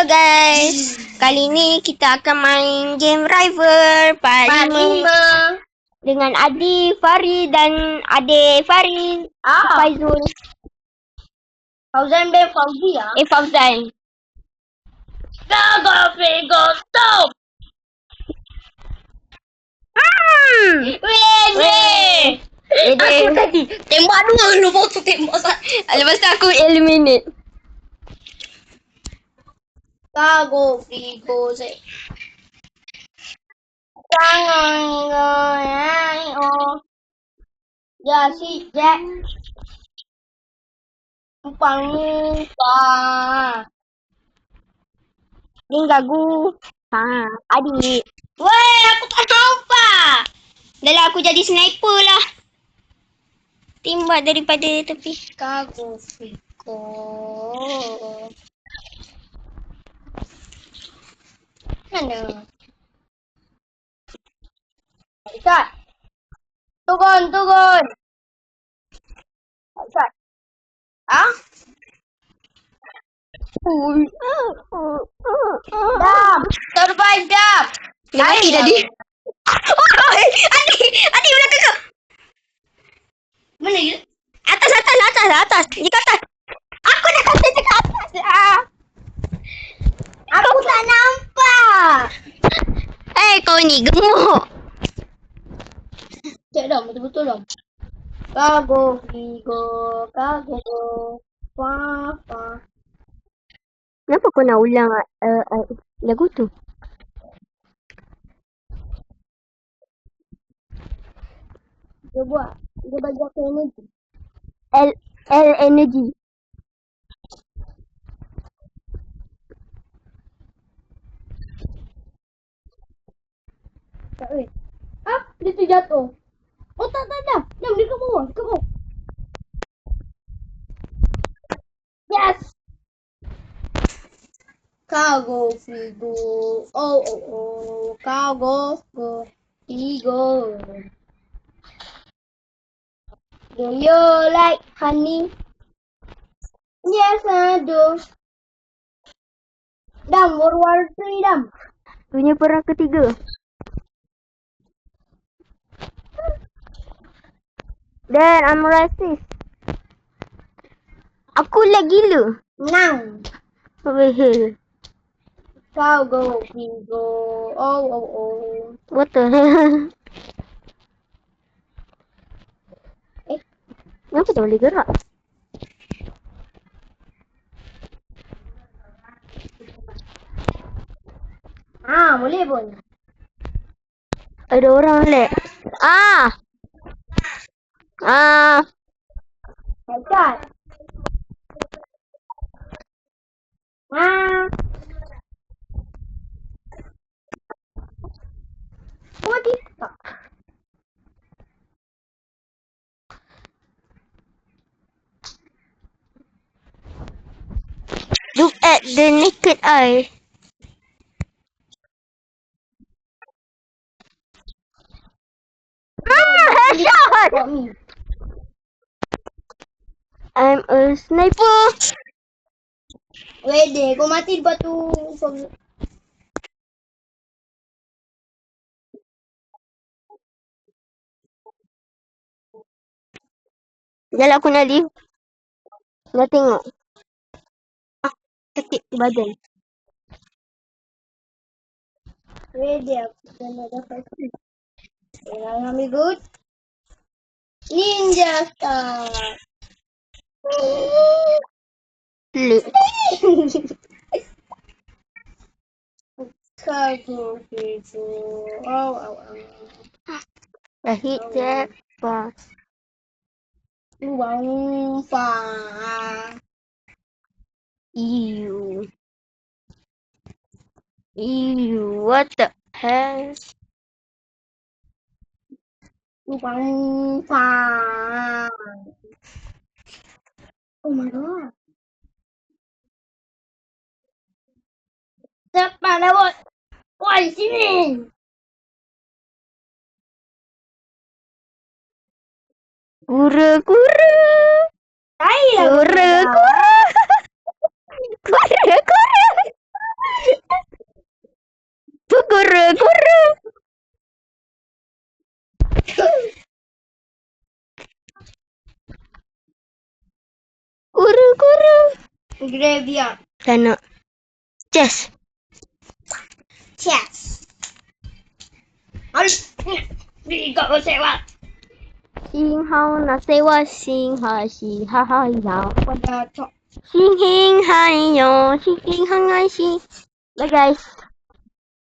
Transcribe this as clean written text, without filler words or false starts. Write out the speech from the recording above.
Hello guys, kali ni kita akan main game Rival Part 5 dengan Adi, Fari dan Ade Fari, Faizul. Fauzan bin Fauzi ya? Fauzan. Go stop! Weh. Aku tadi tembak dua, lepas tu tembak satu. Lepas tu aku eliminate. Go say. Jangan ya si Jack. Pangpa. Ini gagu. Adi. Weh, aku tak nampak. Dah lah aku jadi sniper lah. Tembak daripada tepi. Go Fico. Mana? Dekat. Turun. Dekat. Dam. Survive dam. Dia mati tadi. Adi belakang kau. Mana dia? Atas. Di atas. Aku dah kata dekat atas. Aku tak nampak. Kau ni gemuk. Cek dah, betul-betul dah. Kago, Figo, Papa. Kenapa kau nak ulang lagu tu? Dia buat. Dia bagi aku energy. L energy. Tak weh. Dia terjatuh. Oh tak. Jam dia kat bawah. Yes. Kago, Figo. Oh. Kago, Figo. Do you like honey? Yes, I do. Dam, World War 3, Dam. Punya perang ketiga. Dan I'm racist. Aku lag gila. Menang. Weh. Kago, Figo. Oh. What the hell? Kenapa tak boleh gerak? Boleh pun. Ada orang lag. Dekat. What is that? Look at the naked eye. Headshot! Got me. I'm a sniper. Wede, kau mati di batu. Jalan aku nak leave. Dah tengok. Sakit badan. Wede, aku kena dapat. Ambil good. Ninja Star. Leg. Kago, Figo. Oh. Dah hit je. Pas. Luang fa. Ew. What the hell? Luang fa. Oh my god. Cepat lah bot. Woi, sini. Kura. Tai lah. Kura. Graveyard. Tak nak. Chess. Chess. Got sewa. 幸好那谁我幸好幸好好要。 Pada cok. 星星还有星星很爱心。Bye guys.